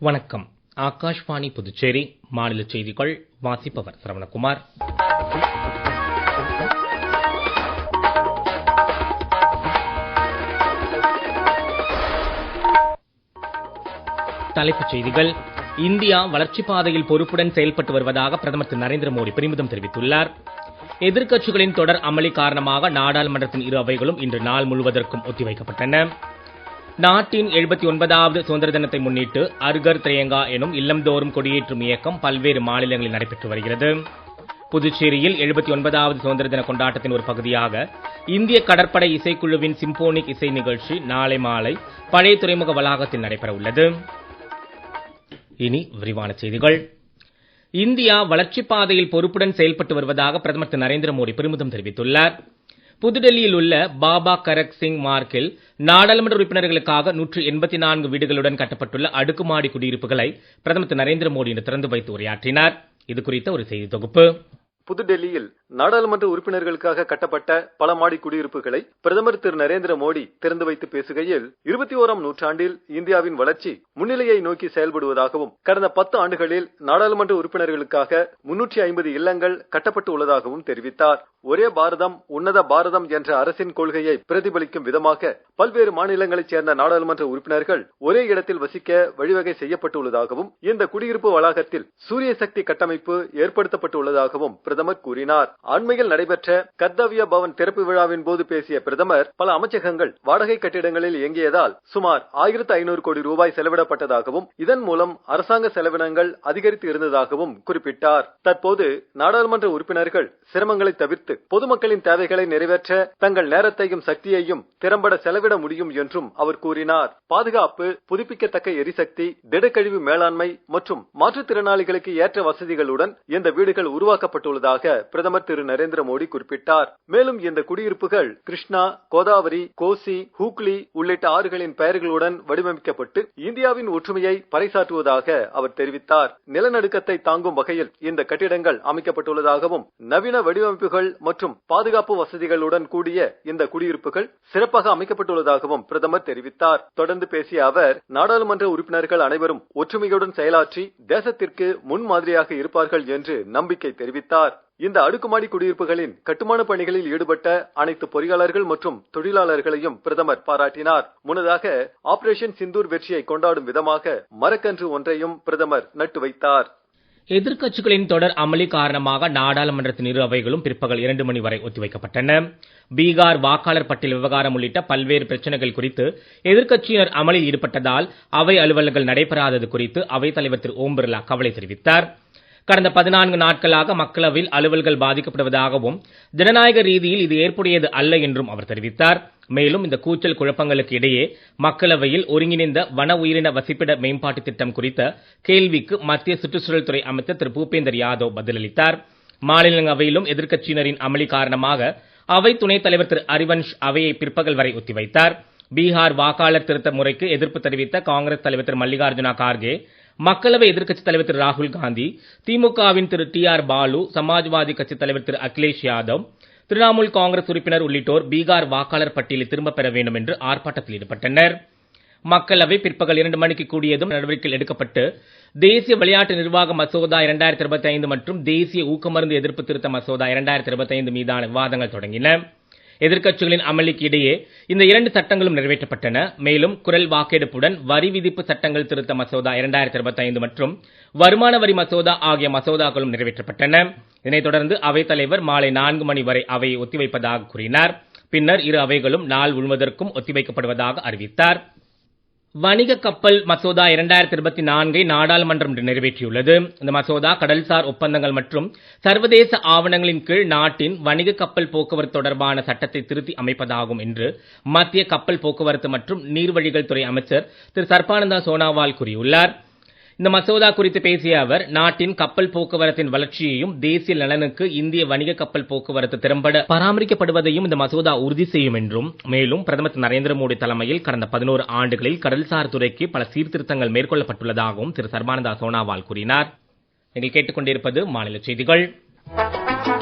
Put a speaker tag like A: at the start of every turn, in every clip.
A: வணக்கம். ஆகாஷ்வாணி புதுச்சேரி மாநில செய்திகள் வாசிப்பவர் சரவணகுமார். தலைப்புச் செய்திகள். இந்தியா வளர்ச்சிப் பாதையில் பொறுப்புடன் செயல்பட்டு வருவதாக பிரதமர் திரு நரேந்திர மோடி பெருமிதம் தெரிவித்துள்ளார். எதிர்க்கட்சிகளின் தொடர் அமளி காரணமாக நாடாளுமன்றத்தின் இரு அவைகளும் இன்று நாள் முழுவதற்கும் ஒத்திவைக்கப்பட்டன. நாட்டின் 79வது சுதந்திர தினத்தை முன்னிட்டு அர்கர் திரயங்கா எனும் இல்லம்தோறும் கொடியேற்றும் இயக்கம் பல்வேறு மாநிலங்களில் நடைபெற்று வருகிறது. புதுச்சேரியில் 79வது சுதந்திர தின கொண்டாட்டத்தின் ஒரு பகுதியாக இந்திய கடற்படை இசைக்குழுவின் சிம்போனிக் இசை நிகழ்ச்சி நாளை மாலை பழைய துறைமுக வளாகத்தில் நடைபெற உள்ளது. இனி விரிவான செய்திகள். இந்தியா வளர்ச்சிப் பாதையில் பொறுப்புடன் செயல்பட்டு வருவதாக பிரதமர் திரு நரேந்திர மோடி பெருமிதம் தெரிவித்துள்ளார். புதுடெல்லியில் உள்ள பாபா கரக் சிங் மார்க்கில் நாடாளுமன்ற உறுப்பினர்களுக்காக 184 வீடுகளுடன் கட்டப்பட்டுள்ள அடுக்குமாடி குடியிருப்புகளை பிரதமர் திரு நரேந்திர மோடி இன்று திறந்து வைத்து உரையாற்றினார். இது குறித்த ஒரு செய்தி தொகுப்பு.
B: புதுடெல்லியில் நாடாளுமன்ற உறுப்பினர்களுக்காக கட்டப்பட்ட பல மாடி குடியிருப்புகளை பிரதமர் திரு நரேந்திர மோடி திறந்து வைத்து பேசுகையில் 21ஆம் நூற்றாண்டில் இந்தியாவின் வளர்ச்சி முன்னிலையை நோக்கி செயல்படுவதாகவும் கடந்த 10 ஆண்டுகளில் நாடாளுமன்ற உறுப்பினர்களுக்காக 350 இல்லங்கள் கட்டப்பட்டு உள்ளதாகவும் தெரிவித்தார். ஒரே பாரதம் உன்னத பாரதம் என்ற அரசின் கொள்கையை பிரதிபலிக்கும் விதமாக பல்வேறு மாநிலங்களைச் சேர்ந்த நாடாளுமன்ற உறுப்பினர்கள் ஒரே இடத்தில் வசிக்க வழிவகை செய்யப்பட்டுள்ளதாகவும் இந்த குடியிருப்பு வளாகத்தில் சூரிய சக்தி கட்டமைப்பு ஏற்படுத்தப்பட்டுள்ளதாகவும் பிரதமர் கூறினார். அண்மையில் நடைபெற்ற கர்த்தவ்ய பவன் திறப்பு விழாவின் போது பேசிய பிரதமர் பல அமைச்சகங்கள் வாடகை கட்டிடங்களில் இயங்கியதால் சுமார் 1500 கோடி ரூபாய் செலவிடப்பட்டதாகவும் இதன் மூலம் அரசாங்க செலவினங்கள் அதிகரித்து இருந்ததாகவும் குறிப்பிட்டார். தற்போது நாடாளுமன்ற உறுப்பினர்கள் சிரமங்களை தவிர்த்து பொதுமக்களின் தேவைகளை நிறைவேற்ற தங்கள் நேரத்தையும் சக்தியையும் திறம்பட செலவிட முடியும் என்றும் அவர் கூறினார். பாதுகாப்பு, புதுப்பிக்கத்தக்க எரிசக்தி, திடக்கழிவு மேலாண்மை மற்றும் மாற்றுத்திறனாளிகளுக்கு ஏற்ற வசதிகளுடன் இந்த வீடுகள் உருவாக்கப்பட்டுள்ளதாக பிரதமர் திரு நரேந்திர மோடி குறிப்பிட்டார். மேலும் இந்த குடியிருப்புகள் கிருஷ்ணா, கோதாவரி, கோசி, ஹூக்ளி உள்ளிட்ட ஆறுகளின் பெயர்களுடன் வடிவமைக்கப்பட்டு இந்தியாவின் ஒற்றுமையை பறைசாற்றுவதாக அவர் தெரிவித்தார். நிலநடுக்கத்தை தாங்கும் வகையில் இந்த கட்டிடங்கள் அமைக்கப்பட்டுள்ளதாகவும் நவீன வடிவமைப்புகள் மற்றும் பாதுகாப்பு வசதிகளுடன் கூடிய இந்த குடியிருப்புகள் சிறப்பாக அமைக்கப்பட்டுள்ளதாகவும் பிரதமர் தெரிவித்தார். தொடர்ந்து பேசிய அவர் நாடாளுமன்ற உறுப்பினர்கள் அனைவரும் ஒற்றுமையுடன் செயலாற்றி தேசத்திற்கு முன்மாதிரியாக இருப்பார்கள் என்று நம்பிக்கை தெரிவித்தார். இந்த அடுக்குமாடி குடியிருப்புகளின் கட்டுமான பணிகளில் ஈடுபட்ட அனைத்து பொறியாளர்கள் மற்றும் தொழிலாளர்களையும் பிரதமர் பாராட்டினார். முன்னதாக ஆபரேஷன் சிந்தூர் வெற்றியை கொண்டாடும் விதமாக மரக்கன்று ஒன்றையும் பிரதமர் நட்டு வைத்தார்.
A: எதிர்க்கட்சிகளின் தொடர் அமளி காரணமாக நாடாளுமன்றத்தின் இரு அவைகளும் பிற்பகல் 2 மணி வரை ஒத்திவைக்கப்பட்டன. பீகார் வாக்காளர் பட்டியல் விவகாரம் உள்ளிட்ட பல்வேறு பிரச்சனைகள் குறித்து எதிர்க்கட்சியினர் அமளியில் ஈடுபட்டதால் அவை அலுவல்கள் நடைபெறாதது குறித்து அவைத் தலைவர் திரு ஓம் பிர்லா கவலை தெரிவித்தார். கடந்த 14 நாட்களாக மக்களவையில் அலுவல்கள் பாதிக்கப்படுவதாகவும் ஜனநாயக ரீதியில் இது ஏற்புடையது அல்ல என்றும் அவர் தெரிவித்தார். மேலும் இந்த கூச்சல் குழப்பங்களுக்கு இடையே மக்களவையில் ஒருங்கிணைந்த வன உயிரின வசிப்பிட மேம்பாட்டு திட்டம் குறித்த கேள்விக்கு மத்திய சுற்றுச்சூழல் துறை அமைச்சர் திரு பூபேந்தர் யாதவ் பதிலளித்தார். மாநிலங்களவையிலும் எதிர்க்கட்சியினரின் அமளி காரணமாக அவை துணைத் தலைவர் திரு ஹரிவன்ஷ் அவையை பிற்பகல் வரை ஒத்திவைத்தார். பீகார் வாக்காளர் திருத்த முறைக்கு எதிர்ப்பு தெரிவித்த காங்கிரஸ் தலைவர் திரு மல்லிகார்ஜுன கார்கே, மக்களவை எதிர்க்கட்சித் தலைவர் திரு ராகுல் காந்தி, திமுகவின் திரு TR பாலு, சமாஜ்வாதி கட்சித் தலைவர் திரு அகிலேஷ் யாதவ், திரிணாமுல் காங்கிரஸ் உறுப்பினர் உள்ளிட்டோர் பீகார் வாக்காளர் பட்டியலை திரும்பப் பெற வேண்டும் என்று ஆர்ப்பாட்டத்தில் ஈடுபட்டனர். மக்களவை பிற்பகல் 2 மணிக்கு கூடியதும் நடவடிக்கைகள் எடுக்கப்பட்டு தேசிய விளையாட்டு நிர்வாக மசோதா 2025 மற்றும் தேசிய ஊக்கமருந்து எதிர்ப்பு திருத்த மசோதா 2025 மீதான விவாதங்கள் தொடங்கின. எதிர்க்கட்சிகளின் அமளிக்கு இடையே இந்த 2 சட்டங்களும் நிறைவேற்றப்பட்டன. மேலும் குரல் வாக்கெடுப்புடன் வரி விதிப்பு சட்டங்கள் திருத்த மசோதா 2025 மற்றும் வருமான வரி மசோதா ஆகிய மசோதாக்களும் நிறைவேற்றப்பட்டன. இதனைத் தொடர்ந்து அவைத் தலைவர் மாலை 4 மணி வரை அவையை ஒத்திவைப்பதாக கூறினார். பின்னர் இரு அவைகளும் நாள் முழுவதற்கும் ஒத்திவைக்கப்படுவதாக அறிவித்தார். வணிக கப்பல் மசோதா 2024 நாடாளுமன்றம் நிறைவேற்றியுள்ளது. இந்த மசோதா கடல்சார் ஒப்பந்தங்கள் மற்றும் சர்வதேச ஆவணங்களின் கீழ் நாட்டின் வணிக கப்பல் போக்குவரத்து தொடர்பான சட்டத்தை திருத்தி அமைப்பதாகும் என்று மத்திய கப்பல் போக்குவரத்து மற்றும் நீர்வழிகள் துறை அமைச்சர் திரு சர்பானந்தா சோனாவால் கூறியுள்ளார். இந்த மசோதா குறித்து பேசிய அவர் நாட்டின் கப்பல் போக்குவரத்தின் வளர்ச்சியையும் தேசிய நலனுக்கு இந்திய வணிக கப்பல் போக்குவரத்து திறம்பட பராமரிக்கப்படுவதையும் இந்த மசோதா உறுதி செய்யும் என்றும், மேலும் பிரதமர் திரு நரேந்திர மோடி தலைமையில் கடந்த 11 ஆண்டுகளில் கடல்சார் துறைக்கு பல சீர்திருத்தங்கள் மேற்கொள்ளப்பட்டுள்ளதாகவும் திரு சர்பானந்தா சோனாவால் கூறினார். நீங்கள் கேட்டுக்கொண்டிருப்பது மாநில செய்திகள்.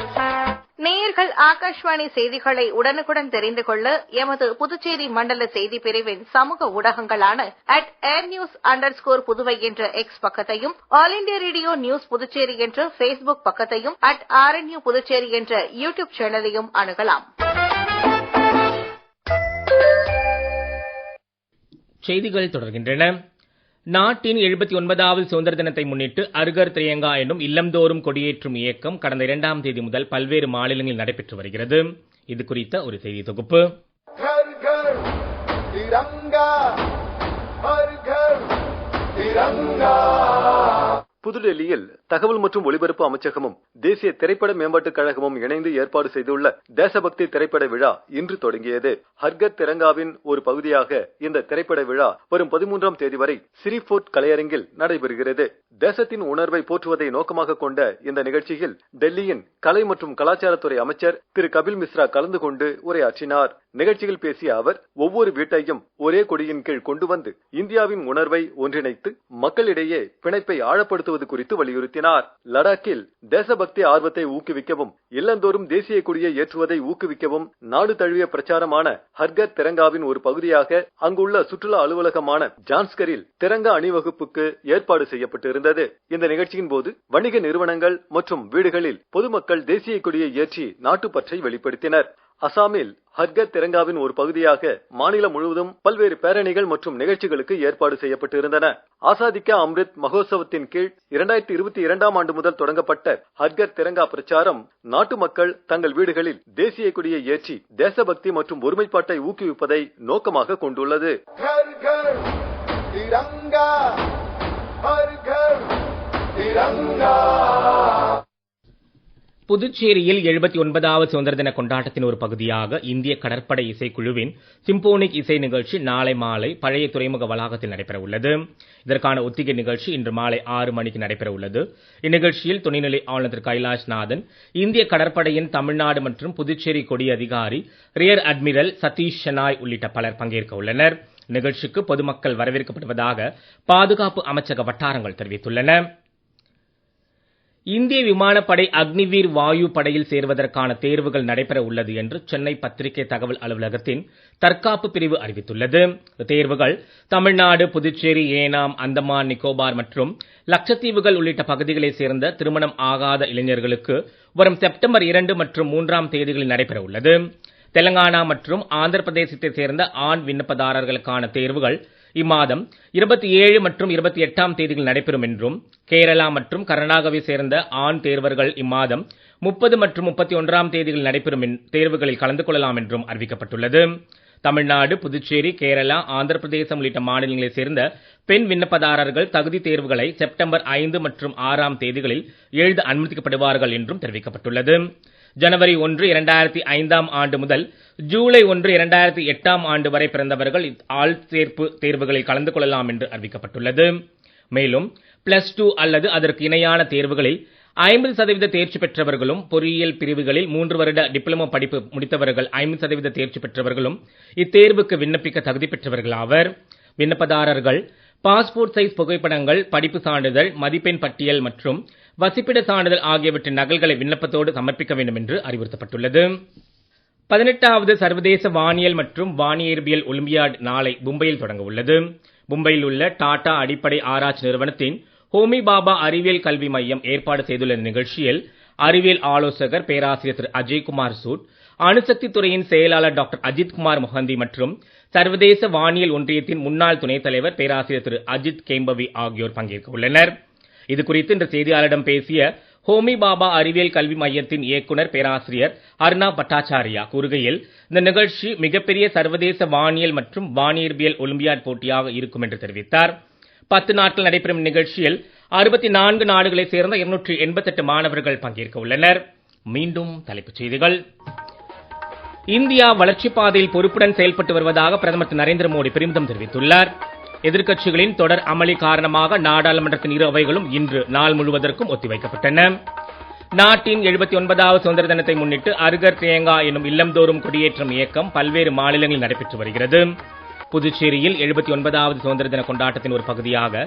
C: நேயர்கள் ஆகாஷ்வாணி செய்திகளை உடனுக்குடன் தெரிந்து கொள்ள எமது புதுச்சேரி மண்டல செய்தி பிரிவின் சமூக ஊடகங்களான @airnews_புதுவை என்ற எக்ஸ் பக்கத்தையும், all India radio news Puducherry என்ற Facebook பக்கத்தையும், @RNU புதுச்சேரி என்ற யூடியூப் சேனலையும் அணுகலாம்.
A: செய்திகள் தொடர்கின்றன. நாட்டின் 79வது சுதந்திர தினத்தை முன்னிட்டு அருகர் திரியங்கா என்னும் இல்லந்தோறும் கொடியேற்றும் இயக்கம் கடந்த 2ஆம் தேதி முதல் பல்வேறு மாநிலங்களில் நடைபெற்று வருகிறது. இது குறித்த ஒரு செய்தி தொகுப்பு.
B: புதுடெல்லியில் தகவல் மற்றும் ஒலிபரப்பு அமைச்சகமும் தேசிய திரைப்பட மேம்பாட்டுக் கழகமும் இணைந்து ஏற்பாடு செய்துள்ள தேசபக்தி திரைப்பட விழா இன்று தொடங்கியது. ஹர்கர் திரங்காவின் ஒரு பகுதியாக இந்த திரைப்பட விழா வரும் 13ஆம் தேதி வரை சிரிஃபோர்ட் கலையரங்கில் நடைபெறுகிறது. தேசத்தின் உணர்வை போற்றுவதை நோக்கமாக கொண்ட இந்த நிகழ்ச்சியில் டெல்லியின் கலை மற்றும் கலாச்சாரத்துறை அமைச்சர் திரு கபில் மிஸ்ரா கலந்து கொண்டு உரையாற்றினார். நிகழ்ச்சியில் பேசிய அவர், ஒவ்வொரு வீட்டையும் ஒரே கொடியின் கீழ் கொண்டு வந்து இந்தியாவின் உணர்வை ஒன்றிணைத்து மக்களிடையே பிணைப்பை ஆழப்படுத்துவது குறித்து வலியுறுத்தினார். லடாக்கில் தேசபக்தி ஆர்வத்தை ஊக்குவிக்கவும் இல்லந்தோறும் தேசிய கொடியை ஏற்றுவதை ஊக்குவிக்கவும் நாடு தழுவிய பிரச்சாரமான ஹர்கர் திரங்காவின் ஒரு பகுதியாக அங்குள்ள சுற்றுலா அலுவலகமான ஜான்ஸ்கரில் திரங்கா அணிவகுப்புக்கு ஏற்பாடு செய்யப்பட்டிருந்தது. இந்த நிகழ்ச்சியின் போது வணிக நிறுவனங்கள் மற்றும் வீடுகளில் பொதுமக்கள் தேசிய கொடியை ஏற்றி நாட்டுப்பற்றை வெளிப்படுத்தினர். அசாமில் ஹர்கர் திரங்காவின் ஒரு பகுதியாக மாநிலம் முழுவதும் பல்வேறு பேரணிகள் மற்றும் நிகழ்ச்சிகளுக்கு ஏற்பாடு செய்யப்பட்டிருந்தன. ஆசாதி கா அம்ரித் மகோத்சவத்தின் கீழ் 2022ஆம் ஆண்டு முதல் தொடங்கப்பட்ட ஹர்கர் திரங்கா பிரச்சாரம் நாட்டு மக்கள் தங்கள் வீடுகளில் தேசிய கொடியை ஏற்றி தேசபக்தி மற்றும் ஒருமைப்பாட்டை ஊக்குவிப்பதை நோக்கமாக கொண்டுள்ளது.
A: புதுச்சேரியில் 79வது சுதந்திர தின கொண்டாட்டத்தின் ஒரு பகுதியாக இந்திய கடற்படை இசைக்குழுவின் சிம்போனிக் இசை நிகழ்ச்சி நாளை மாலை பழைய துறைமுக வளாகத்தில் நடைபெற உள்ளது. இதற்கான ஒத்திகை நிகழ்ச்சி இன்று மாலை 6 மணிக்கு நடைபெற உள்ளது. இந்நிகழ்ச்சியில் துணைநிலை ஆளுநர் திரு கைலாஷ்நாதன், இந்திய கடற்படையின் தமிழ்நாடு மற்றும் புதுச்சேரி கொடி அதிகாரி ரியர் அட்மிரல் சதீஷ் ஷெனாய் உள்ளிட்ட பலர் பங்கேற்க உள்ளனர். நிகழ்ச்சிக்கு பொதுமக்கள் வரவேற்கப்படுவதாக பாதுகாப்பு அமைச்சக வட்டாரங்கள் தெரிவித்துள்ளன. இந்திய விமானப்படை அக்னிவீர் வாயு படையில் சேர்வதற்கான தேர்வுகள் நடைபெற உள்ளது என்று சென்னை பத்திரிகை தகவல் அலுவலகத்தின் தற்காப்பு பிரிவு அறிவித்துள்ளது. தேர்வுகள் தமிழ்நாடு, புதுச்சேரி, ஏனாம், அந்தமான் நிக்கோபார் மற்றும் லட்சத்தீவுகள் உள்ளிட்ட பகுதிகளைச் சேர்ந்த திருமணம் ஆகாத இளைஞர்களுக்கு வரும் செப்டம்பர் 2 மற்றும் 3ஆம் தேதிகளில் நடைபெற உள்ளது. தெலங்கானா மற்றும் ஆந்திர பிரதேசத்தைச் சேர்ந்த ஆண் விண்ணப்பதாரர்களுக்கான தேர்வுகள் இம்மாதம் 27 மற்றும் 28ஆம் தேதிகள் நடைபெறும் என்றும், கேரளா மற்றும் கர்நாடகாவை சேர்ந்த ஆண் தேர்வர்கள் இம்மாதம் 30 மற்றும் 31ஆம் தேதிகள் நடைபெறும் தேர்வுகளில் கலந்து கொள்ளலாம் என்றும் அறிவிக்கப்பட்டுள்ளது. தமிழ்நாடு, புதுச்சேரி, கேரளா, ஆந்திர பிரதேசம் உள்ளிட்ட மாநிலங்களைச் சேர்ந்த பெண் விண்ணப்பதாரர்கள் தகுதி தேர்வுகளை செப்டம்பர் 5 மற்றும் 6ஆம் தேதிகளில் எழுத அனுமதிக்கப்படுவார்கள் என்றும் தெரிவிக்கப்பட்டுள்ளது. ஜனவரி 1, 2005ஆம் ஆண்டு முதல் ஜூலை 1, 2008ஆம் ஆண்டு வரை பிறந்தவர்கள் ஆள் சேர்ப்பு தேர்வுகளில் கலந்து கொள்ளலாம் என்று அறிவிக்கப்பட்டுள்ளது. மேலும் +2 அல்லது அதற்கு இணையான தேர்வுகளில் 50% தேர்ச்சி பெற்றவர்களும், பொறியியல் பிரிவுகளில் 3 வருட டிப்ளமோ படிப்பு முடித்தவர்கள் 50% தேர்ச்சி பெற்றவர்களும் இத்தேர்வுக்கு விண்ணப்பிக்க தகுதி பெற்றவர்கள் ஆவர். விண்ணப்பதாரர்கள் பாஸ்போர்ட் சைஸ் புகைப்படங்கள், படிப்பு சான்றிதழ், மதிப்பெண் பட்டியல் மற்றும் வசிப்பிட சான்றிதழ் ஆகியவற்றின் நகல்களை விண்ணப்பத்தோடு சமர்ப்பிக்க வேண்டும் என்று அறிவுறுத்தப்பட்டுள்ளது. 18வது சர்வதேச வானியல் மற்றும் வானியற்பியல் ஒலிம்பியாட் நாளை மும்பையில் தொடங்க உள்ளது. மும்பையில் உள்ள டாடா அடிப்படை ஆராய்ச்சி நிறுவனத்தின் ஹோமி பாபா அறிவியல் கல்வி மையம் ஏற்பாடு செய்துள்ள நிகழ்ச்சியில் அறிவியல் ஆலோசகர் பேராசிரியர் திரு அஜய்குமார் சூட், அணுசக்தி துறையின் செயலாளர் டாக்டர் அஜித்குமார் மொஹந்தி மற்றும் சர்வதேச வானியல் ஒன்றியத்தின் முன்னாள் துணைத் தலைவர் பேராசிரியர் திரு அஜித் கேம்பவி ஆகியோர் பங்கேற்க உள்ளனர். இது குறித்து இன்று செய்தியாளரிடம் பேசிய ஹோமி பாபா அறிவியல் கல்வி மையத்தின் இயக்குனர் பேராசிரியர் அர்ணா பட்டாச்சாரியா கூறுகையில், இந்த நிகழ்ச்சி மிகப்பெரிய சர்வதேச வானியல் மற்றும் வானியற்பியல் ஒலிம்பியாட் போட்டியாக இருக்கும் என்று தெரிவித்தார். 10 நாட்கள் நடைபெறும் நிகழ்ச்சியில் 64 நாடுகளைச் சேர்ந்த 288 மாணவர்கள் பங்கேற்க உள்ளனர். மீண்டும் தலைப்புச் செய்திகள். இந்தியா வளர்ச்சிப் பாதையில் பொறுப்புடன் செயல்பட்டு வருவதாக பிரதமர் திரு நரேந்திர மோடி பெருமிதம் தெரிவித்துள்ளார். எதிர்க்கட்சிகளின் தொடர் அமளி காரணமாக நாடாளுமன்றத்தின் இரு அவைகளும் இன்று நாள் முழுவதற்கும் ஒத்திவைக்கப்பட்டன. நாட்டின் 79வது சுதந்திர தினத்தை முன்னிட்டு அருகர் திரங்கா என்னும் இல்லந்தோறும் கொடியேற்றும் இயக்கம் பல்வேறு மாநிலங்களில் நடைபெற்று வருகிறது. புதுச்சேரியில் 79வது சுதந்திர தின கொண்டாட்டத்தின் ஒரு பகுதியாக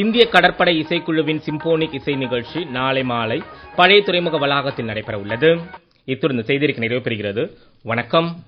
A: இந்திய கடற்படை இசைக்குழுவின் சிம்போனிக் இசை நிகழ்ச்சி நாளை மாலை பழைய துறைமுக வளாகத்தில் நடைபெற உள்ளது. இத்துடன் இந்த செய்தியறிக்கை நிறைவு பெறுகிறது. வணக்கம்.